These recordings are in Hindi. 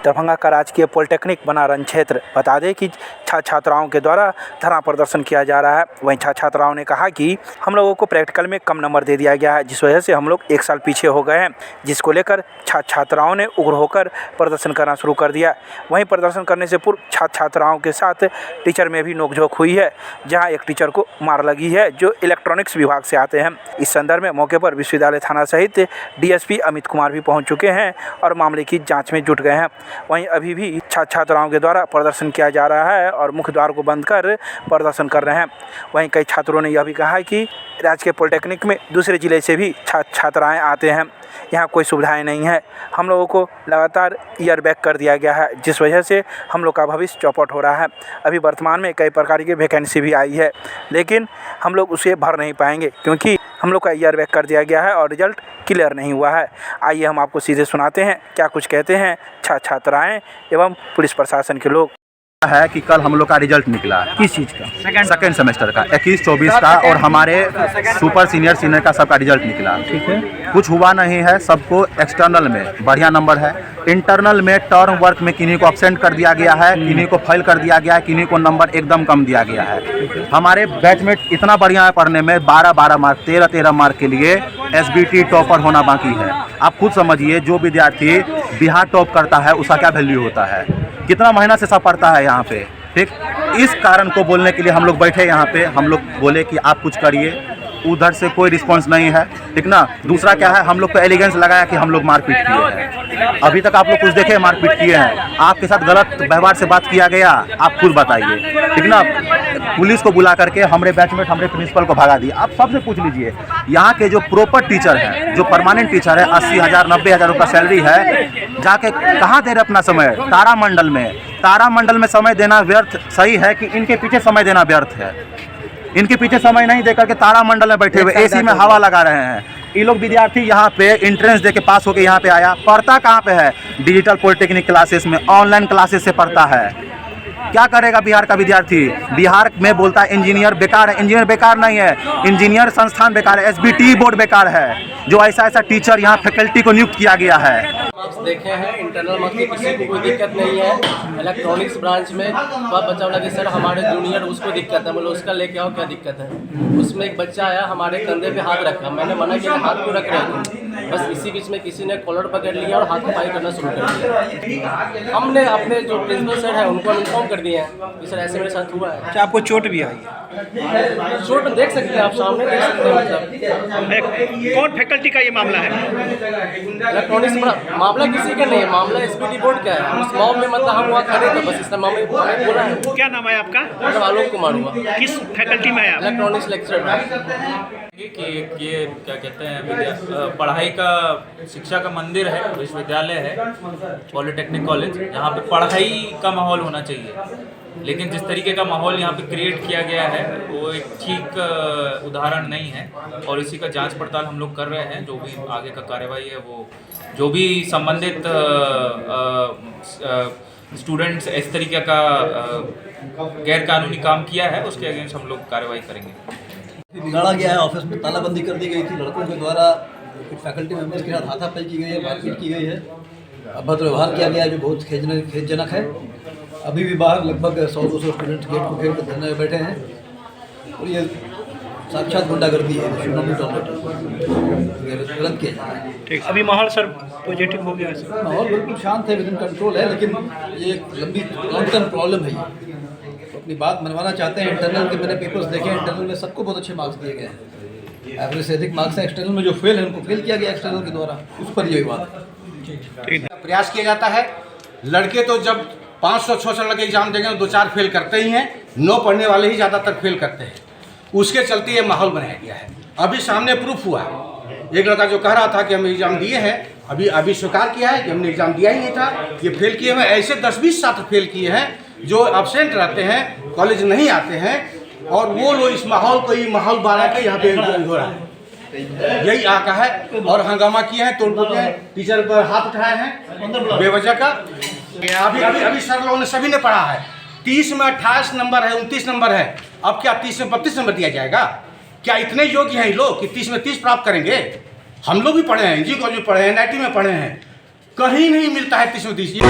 दरभंगा का राजकीय पॉलिटेक्निक बनारन क्षेत्र। बता दें कि छात्राओं के द्वारा धरना प्रदर्शन किया जा रहा है। वहीं छात्राओं ने कहा कि हम लोगों को प्रैक्टिकल में कम नंबर दे दिया गया है, जिस वजह से हम लोग 1 साल पीछे हो गए हैं, जिसको लेकर छात्राओं ने उग्र होकर प्रदर्शन करना शुरू कर दिया। वहीं प्रदर्शन करने से पूर्व छात्राओं के साथ टीचर में भी नोकझोंक हुई है, जहां एक टीचर को मार लगी है जो इलेक्ट्रॉनिक्स विभाग से आते हैं। इस संदर्भ में मौके पर विश्वविद्यालय थाना सहित डीएसपी अमित कुमार भी पहुंच चुके हैं और मामले की जांच में जुट गए हैं। वहीं अभी भी छात्राओं के द्वारा प्रदर्शन किया जा रहा है और मुख्य द्वार को बंद कर प्रदर्शन कर रहे हैं। वहीं कई छात्रों ने यह भी कहा है कि राजकीय पॉलिटेक्निक में दूसरे जिले से भी छात्राएं आते हैं, यहाँ कोई सुविधाएं नहीं है। हम लोगों को लगातार ईयर बैक कर दिया गया है, जिस वजह से हम लोग का भविष्य चौपट हो रहा है। अभी वर्तमान में कई प्रकार की वैकेंसी भी आई है, लेकिन हम लोग उसे भर नहीं पाएंगे क्योंकि हम लोग का ईयर बैक कर दिया गया है और रिजल्ट क्लियर नहीं हुआ है। आइए हम आपको सीधे सुनाते हैं क्या कुछ कहते हैं छात्राएँ एवं पुलिस प्रशासन के लोग। है कि कल हम लोग का रिजल्ट निकला। किस चीज़ का? सेकेंड सेमेस्टर का 21-24 का, और हमारे सुपर सीनियर का सबका रिजल्ट निकला। ठीक है। कुछ हुआ नहीं है, सबको एक्सटर्नल में बढ़िया नंबर है। इंटरनल में टर्म वर्क में किन्हीं को एब्सेंट कर दिया गया है, किन्हीं को फेल कर दिया गया है, किन्हीं को नंबर एकदम कम दिया गया है। हमारे बैचमेट इतना बढ़िया है पढ़ने में, 12 मार्क 13 मार्क के लिए SBT टॉपर होना बाकी है। आप खुद समझिए, जो विद्यार्थी बिहार टॉप करता है उसका क्या वैल्यू होता है, कितना महीना से सब पढ़ता है यहाँ पे। ठीक, इस कारण को बोलने के लिए हम लोग बैठे यहाँ पे। हम लोग बोले कि आप कुछ करिए, उधर से कोई रिस्पांस नहीं है। ठीक ना। दूसरा क्या है, हम लोग को एलिगेंस लगाया कि हम लोग मारपीट किए हैं। अभी तक आप लोग कुछ देखे मारपीट किए हैं? आपके साथ गलत व्यवहार से बात किया गया, आप खुद बताइए। ठीक ना। पुलिस को बुला करके हमारे बैचमेट हमारे प्रिंसिपल को भगा दिया। आप सबसे पूछ लीजिए, यहाँ के जो प्रॉपर टीचर हैं, जो परमानेंट टीचर है, 80,000 90,000 रुपये सैलरी है, जाके कहाँ दे रहे अपना समय? तारामंडल में समय देना व्यर्थ सही है कि इनके पीछे समय देना व्यर्थ है? इनके पीछे समय नहीं देकर के तारामंडल में बैठे हुए एसी में हवा लगा रहे हैं। ये लोग विद्यार्थी यहाँ पे एंट्रेंस देके पास होके यहाँ पे आया, पढ़ता कहाँ पे है? डिजिटल पॉलिटेक्निक क्लासेस में, ऑनलाइन क्लासेस से पढ़ता है। क्या करेगा बिहार का विद्यार्थी? बिहार में बोलता है इंजीनियर बेकार है। इंजीनियर बेकार नहीं है, इंजीनियर संस्थान बेकार है, SBT बोर्ड बेकार है, जो ऐसा टीचर यहाँ फैकल्टी को नियुक्त किया गया है। मार्क्स देखे हैं, इंटरनल मार्क्स की किसी को कोई दिक्कत नहीं है। इलेक्ट्रॉनिक्स ब्रांच में बात बच्चा बोला कि सर हमारे जूनियर उसको दिक्कत है। बोलो उसका लेके आओ, क्या दिक्कत है? उसमें एक बच्चा आया, हमारे कंधे पे हाथ रखा। मैंने मना किया, हाथ क्यों रख रहे हो तुम? बस इसी बीच में किसी ने कॉलर पकड़ लिया और हाथापाई करना शुरू कर दिया। हमने अपने जो प्रिंसिपल सर है उनको इन्फॉर्म कर दिए हैं कि सर ऐसे मेरे साथ हुआ है। क्या आपको चोट भी आई है? चोट देख सकते हैं आप, सामने देख सकते हैं। मतलब कौन फैकल्टी का ये मामला है? इलेक्ट्रॉनिक्स मामला किसी का नहीं है, मामला SBT बोर्ड का है। उस मॉब में मतलब हम वहाँ खड़े थे, बस इसने मामले बोला है। क्या नाम है आपका? मतलब आलोक कुमार हुआ। किस फैकल्टी में आया? Electronics lecturer. कि ये क्या कहते हैं, पढ़ाई का, शिक्षा का मंदिर है, विश्वविद्यालय है, पॉलिटेक्निक कॉलेज, यहाँ पे पढ़ाई का माहौल होना चाहिए। लेकिन जिस तरीके का माहौल यहाँ पे क्रिएट किया गया है वो एक ठीक उदाहरण नहीं है, और इसी का जांच पड़ताल हम लोग कर रहे हैं। जो भी आगे का कार्यवाही है, वो जो भी संबंधित स्टूडेंट्स इस तरीके का गैर कानूनी काम किया है, उसके अगेंस्ट हम लोग कार्रवाई करेंगे। बिगाड़ा गया है, ऑफिस में तालाबंदी कर दी गई थी, लड़कों के द्वारा कुछ फैकल्टी मेंबर्स के साथ हाथापाई की गई है, मारपीट की गई है, अभद्र व्यवहार किया गया है जो बहुत खेदजनक है। अभी भी बाहर लगभग 100-200 स्टूडेंट गेट को घेर कर धरने में बैठे हैं और ये साक्षात गुंडागर्दी है, गलत किया जा रहा है। ठीक, अभी माहौल सर पॉजिटिव हो गया है? माहौल बिल्कुल शांत है, विदिन कंट्रोल है, लेकिन ये एक लंबी लॉन्ग टर्म प्रॉब्लम है। ये तो अपनी बात मनवाना चाहते हैं। इंटरनल के मैंने पेपर्स देखे, इंटरनल में सबको बहुत अच्छे मार्क्स दिए गए हैं, एवरेज से अधिक मार्क्स हैं। एक्सटर्नल में जो फेल है उनको फेल किया गया एक्सटर्नल के द्वारा, उस पर ये विवाद है। प्रयास किया जाता है। लड़के तो जब 500-600 लड़के एग्जाम देंगे तो 2-4 फेल करते ही हैं, 9 पढ़ने वाले ही ज़्यादातर फेल करते हैं। उसके चलते ये माहौल बनाया गया है। अभी सामने प्रूफ हुआ, एक लड़का जो कह रहा था कि हम एग्ज़ाम दिए हैं, अभी स्वीकार किया है कि हमने एग्ज़ाम दिया ही नहीं था, ये फेल किए हुए। ऐसे 10-20 छात्र फेल किए हैं जो एब्सेंट रहते हैं, कॉलेज नहीं आते हैं, और वो लोग इस माहौल को ही माहौल बना के यहाँ पे हो रहा है। यही आका है, और हंगामा किए हैं, तोड़ के टीचर पर हाथ उठाए हैं बेवजह का। अभी सर लोगों ने सभी ने पढ़ा है, 30 में 28 नंबर है, 29 नंबर है। अब क्या 30 में 32 नंबर दिया जाएगा? क्या इतने योग्य हैं ये लोग कि 30 में 30 प्राप्त करेंगे? हम लोग भी पढ़े हैं, NG कॉलेज में पढ़े हैं, NIT में पढ़े हैं, कहीं नहीं मिलता है 30-30।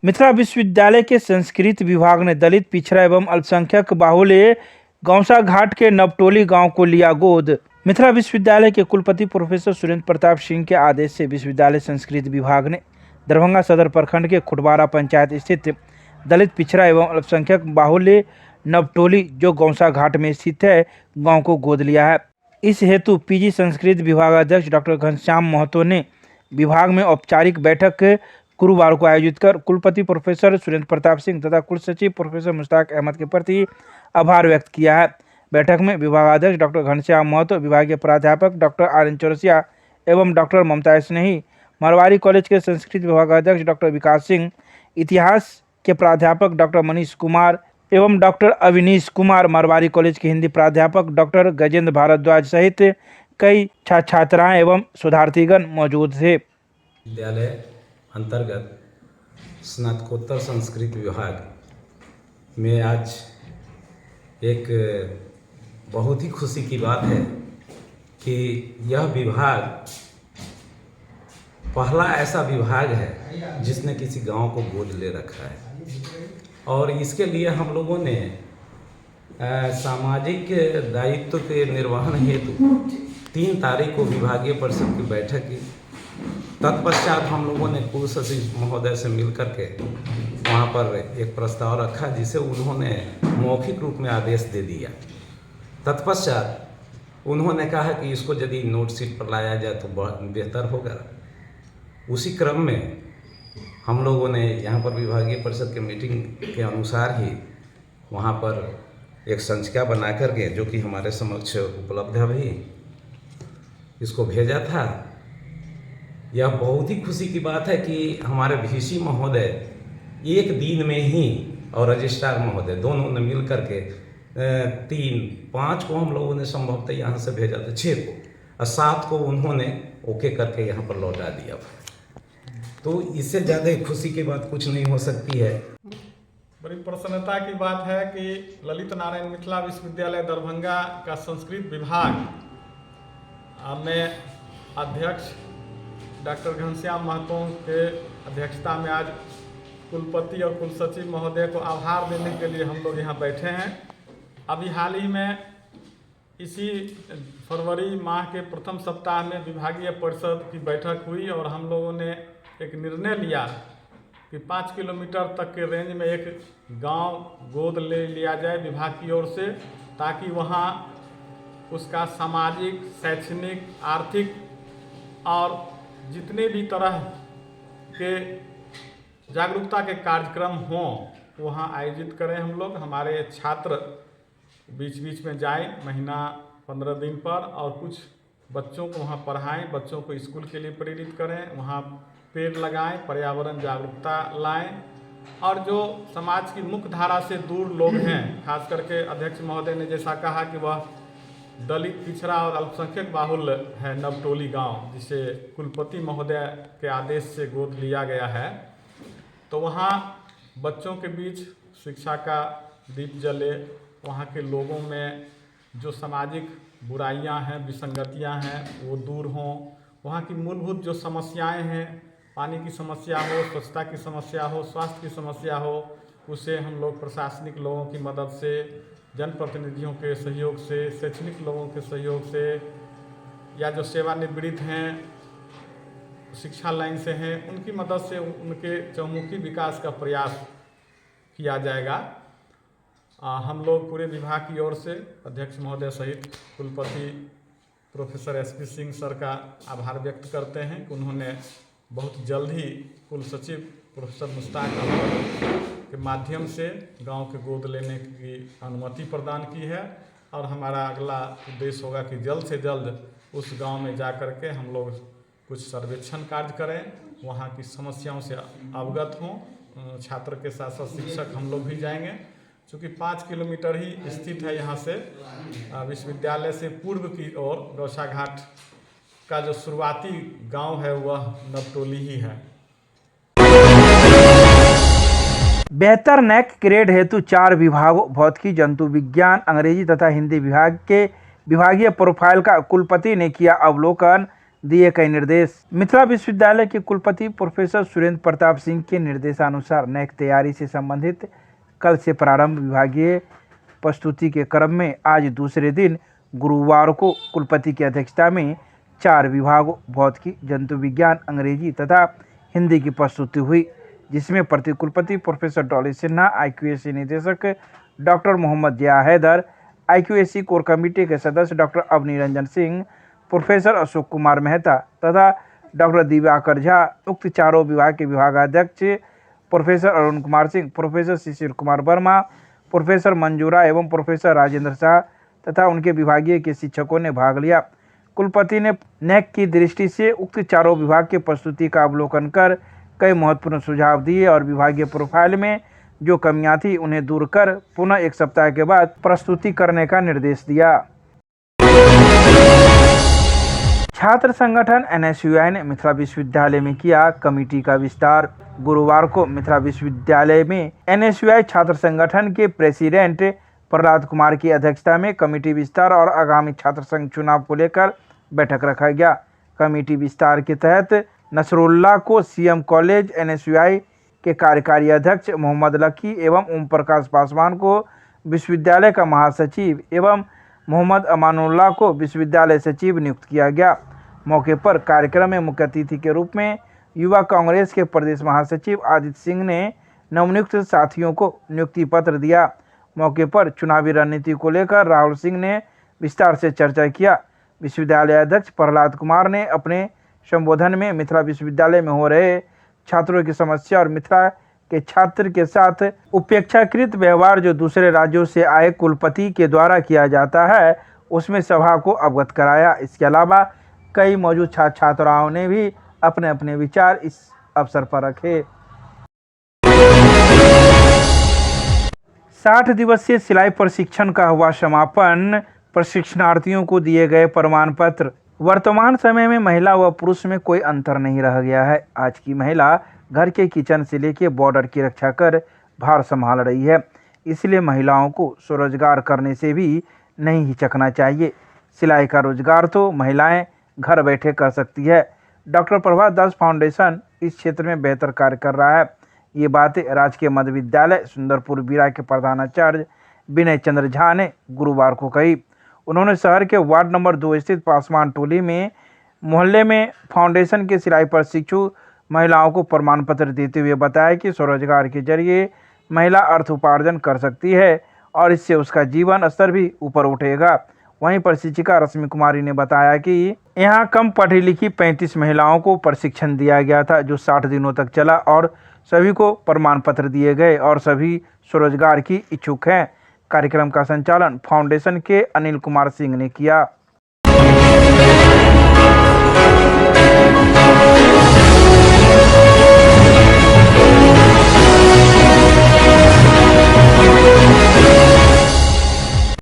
मिथिला विश्वविद्यालय के संस्कृत विभाग ने दलित, पिछड़ा एवं अल्पसंख्यक बाहुल्य गौसा घाट के नवटोली गांव को लिया गोद। मिथिला विश्वविद्यालय के कुलपति प्रोफेसर सुरेंद्र प्रताप सिंह के आदेश से विश्वविद्यालय संस्कृत विभाग ने दरभंगा सदर प्रखंड के खुटबारा पंचायत स्थित दलित, पिछड़ा एवं अल्पसंख्यक बाहुल्य नवटोली जो गौसा घाट में स्थित है गांव को गोद लिया है। इस हेतु पीजी संस्कृत विभागाध्यक्ष डॉक्टर घनश्याम महतो ने विभाग में औपचारिक बैठक गुरुवार को आयोजित कर कुलपति प्रोफेसर सुरेंद्र प्रताप सिंह तथा कुलसचिव प्रोफेसर मुश्ताक अहमद के प्रति आभार व्यक्त किया है। बैठक में विभागाध्यक्ष डॉक्टर घनश्याम महतो, विभागीय प्राध्यापक डॉक्टर आर.एन. चौरसिया एवं डॉक्टर ममता स्नेही, मारवाड़ी कॉलेज के संस्कृत विभागाध्यक्ष डॉक्टर विकास सिंह, इतिहास के प्राध्यापक डॉक्टर मनीष कुमार एवं डॉक्टर अविनीश कुमार, मारवाड़ी कॉलेज के हिंदी प्राध्यापक डॉक्टर गजेंद्र भारद्वाज सहित कई छात्राएं एवं शोधार्थीगण मौजूद थे। विद्यालय अंतर्गत स्नातकोत्तर संस्कृत विभाग में आज एक बहुत ही खुशी की बात है कि यह विभाग पहला ऐसा विभाग है जिसने किसी गांव को गोद ले रखा है और इसके लिए हम लोगों ने सामाजिक दायित्व के निर्वहन हेतु 3 तारीख को विभागीय परिषद की बैठक की। तत्पश्चात हम लोगों ने कुल सचिव महोदय से मिल करके वहाँ पर एक प्रस्ताव रखा जिसे उन्होंने मौखिक रूप में आदेश दे दिया। तत्पश्चात उन्होंने कहा कि इसको यदि नोट शीट पर लाया जाए तो बेहतर होगा। उसी क्रम में हम लोगों ने यहाँ पर विभागीय परिषद के मीटिंग के अनुसार ही वहाँ पर एक संचिका बना करके, जो कि हमारे समक्ष उपलब्ध है, भी इसको भेजा था। यह बहुत ही खुशी की बात है कि हमारे VC महोदय एक दिन में ही और रजिस्ट्रार महोदय दोनों ने मिल करके 3-5 को हम लोगों ने संभवतः यहाँ से भेजा था, 6 को, और 7 को उन्होंने ओके करके यहाँ पर लौटा दिया। तो इससे ज़्यादा खुशी की बात कुछ नहीं हो सकती है। बड़ी प्रसन्नता की बात है कि ललित नारायण मिथिला विश्वविद्यालय दरभंगा का संस्कृत विभाग में अध्यक्ष डॉक्टर घनश्याम महतो के अध्यक्षता में आज कुलपति और कुलसचिव महोदय को आभार देने के लिए हम लोग यहाँ बैठे हैं। अभी हाल ही में इसी फरवरी माह के प्रथम सप्ताह में विभागीय परिषद की बैठक हुई और हम लोगों ने एक निर्णय लिया कि 5 किलोमीटर तक के रेंज में एक गांव गोद ले लिया जाए विभाग की ओर से, ताकि वहां उसका सामाजिक, शैक्षणिक, आर्थिक और जितने भी तरह के जागरूकता के कार्यक्रम हों वहां आयोजित करें। हम लोग, हमारे छात्र बीच बीच में जाएं, महीना 15 दिन पर, और कुछ बच्चों को वहां पढ़ाएं, बच्चों को स्कूल के लिए प्रेरित करें, वहां पेड़ लगाएं, पर्यावरण जागरूकता लाएं, और जो समाज की मुख्य धारा से दूर लोग हैं, खास करके अध्यक्ष महोदय ने जैसा कहा कि वह दलित, पिछड़ा और अल्पसंख्यक बाहुल्य है नवटोली गांव, जिसे कुलपति महोदय के आदेश से गोद लिया गया है, तो वहाँ बच्चों के बीच शिक्षा का दीप जले, वहाँ के लोगों में जो सामाजिक बुराइयां हैं, विसंगतियां हैं, वो दूर हों, वहाँ की मूलभूत जो समस्याएं हैं, पानी की समस्या हो, स्वच्छता की समस्या हो, स्वास्थ्य की समस्या हो, उसे हम लोग प्रशासनिक लोगों की मदद से, जनप्रतिनिधियों के सहयोग से, शैक्षणिक लोगों के सहयोग से, या जो सेवानिवृत्त हैं, शिक्षा लाइन से हैं, उनकी मदद से उनके चहुमुखी विकास का प्रयास किया जाएगा। हम लोग पूरे विभाग की ओर से अध्यक्ष महोदय सहित कुलपति प्रोफेसर SP सिंह सर का आभार व्यक्त करते हैं कि उन्होंने बहुत जल्द ही कुल सचिव प्रोफेसर मुश्ताक अहमद के माध्यम से गांव के गोद लेने की अनुमति प्रदान की है, और हमारा अगला उद्देश्य होगा कि जल्द से जल्द उस गांव में जा कर के हम लोग कुछ सर्वेक्षण कार्य करें, वहां की समस्याओं से अवगत हों। छात्र के साथ साथ शिक्षक हम लोग भी जाएंगे, चूँकि 5 किलोमीटर ही स्थित है यहाँ से, विश्वविद्यालय से पूर्व की ओर गौसा घाट का जो शुरुआती गांव है वह नवटोली ही है। बेहतर नैक ग्रेड हेतु 4 विभागों भौतिकी, जंतु विज्ञान, अंग्रेजी तथा हिंदी विभाग के विभागीय प्रोफाइल का कुलपति ने किया अवलोकन। दिए कई निर्देश। मिथिला विश्वविद्यालय के कुलपति प्रोफेसर सुरेंद्र प्रताप सिंह के निर्देशानुसार नैक तैयारी से संबंधित कल से प्रारंभ विभागीय प्रस्तुति के क्रम में आज दूसरे दिन गुरुवार को कुलपति की अध्यक्षता में 4 विभागों भौतिकी, जंतु विज्ञान, अंग्रेजी तथा हिंदी की प्रस्तुति हुई, जिसमें प्रति कुलपति प्रोफेसर डॉली सिन्हा, IQAC निदेशक डॉक्टर मोहम्मद जिया हैदर, IQAC कोर कमेटी के सदस्य डॉक्टर अवनी रंजन सिंह, प्रोफेसर अशोक कुमार मेहता तथा डॉक्टर दिव्याकर झा, उक्त चारों विभाग के विभागाध्यक्ष professor Arun Kumar Singh, professor Shishir Kumar Verma, professor मंजूरा एवं प्रोफेसर राजेंद्र शाह तथा उनके विभागीय के शिक्षकों ने भाग लिया। कुलपति ने नैक की दृष्टि से उक्त चारों विभाग की प्रस्तुति का अवलोकन कर कई महत्वपूर्ण सुझाव दिए और विभागीय प्रोफाइल में जो कमियां थी उन्हें दूर कर पुनः 1 सप्ताह के बाद प्रस्तुति करने का निर्देश दिया। छात्र संगठन NSUI ने मिथिला विश्वविद्यालय में किया कमेटी का विस्तार। गुरुवार को मिथिला विश्वविद्यालय में NSUI छात्र संगठन के प्रेसिडेंट प्रहलाद कुमार की अध्यक्षता में कमेटी विस्तार और आगामी छात्र संघ चुनाव को लेकर बैठक रखा गया। कमेटी विस्तार के तहत नसरुल्लाह को CM कॉलेज, NSUI के कार्यकारी अध्यक्ष मोहम्मद लकी एवं ओम प्रकाश पासवान को विश्वविद्यालय का महासचिव एवं मोहम्मद अमानुल्लाह को विश्वविद्यालय सचिव नियुक्त किया गया। मौके पर कार्यक्रम में मुख्य अतिथि के रूप में युवा कांग्रेस के प्रदेश महासचिव आदित्य सिंह ने नवनियुक्त साथियों को नियुक्ति पत्र दिया। मौके पर चुनावी रणनीति को लेकर राहुल सिंह ने विस्तार से चर्चा किया। विश्वविद्यालय अध्यक्ष प्रहलाद कुमार ने अपने संबोधन में मिथिला विश्वविद्यालय में हो रहे छात्रों की समस्या और मिथिला के छात्र के साथ उपेक्षाकृत व्यवहार जो दूसरे राज्यों से आए कुलपति के द्वारा किया जाता है उसमें सभा को अवगत कराया। इसके अलावा कई मौजूद छात्राओं ने भी अपने अपने विचार इस अवसर पर रखे। 60 दिवसीय सिलाई प्रशिक्षण का हुआ समापन। प्रशिक्षणार्थियों को दिए गए प्रमाण पत्र। वर्तमान समय में महिला व पुरुष में कोई अंतर नहीं रह गया है। आज की महिला घर के किचन से लेकर बॉर्डर की रक्षा कर भार संभाल रही है, इसलिए महिलाओं को स्वरोजगार करने से भी नहीं हिचकना चाहिए। सिलाई का रोजगार तो महिलाएं घर बैठे कर सकती है। डॉक्टर प्रभात दास फाउंडेशन इस क्षेत्र में बेहतर कार्य कर रहा है। ये बातें राजकीय मध्य विद्यालय सुंदरपुर बीरा के प्रधानाचार्य विनय चंद्र झा ने गुरुवार को कही। उन्होंने शहर के वार्ड नंबर 2 स्थित पासवान टोली में मोहल्ले में फाउंडेशन के सिलाई प्रशिक्षु महिलाओं को प्रमाण पत्र देते हुए बताया कि स्वरोजगार के जरिए महिला अर्थ उपार्जन कर सकती है और इससे उसका जीवन स्तर भी ऊपर उठेगा। वहीं प्रशिक्षिका रश्मि कुमारी ने बताया कि यहां कम पढ़ी लिखी 35 महिलाओं को प्रशिक्षण दिया गया था जो 60 दिनों तक चला और सभी को प्रमाण पत्र दिए गए और सभी स्वरोजगार की इच्छुक हैं। कार्यक्रम का संचालन फाउंडेशन के अनिल कुमार सिंह ने किया।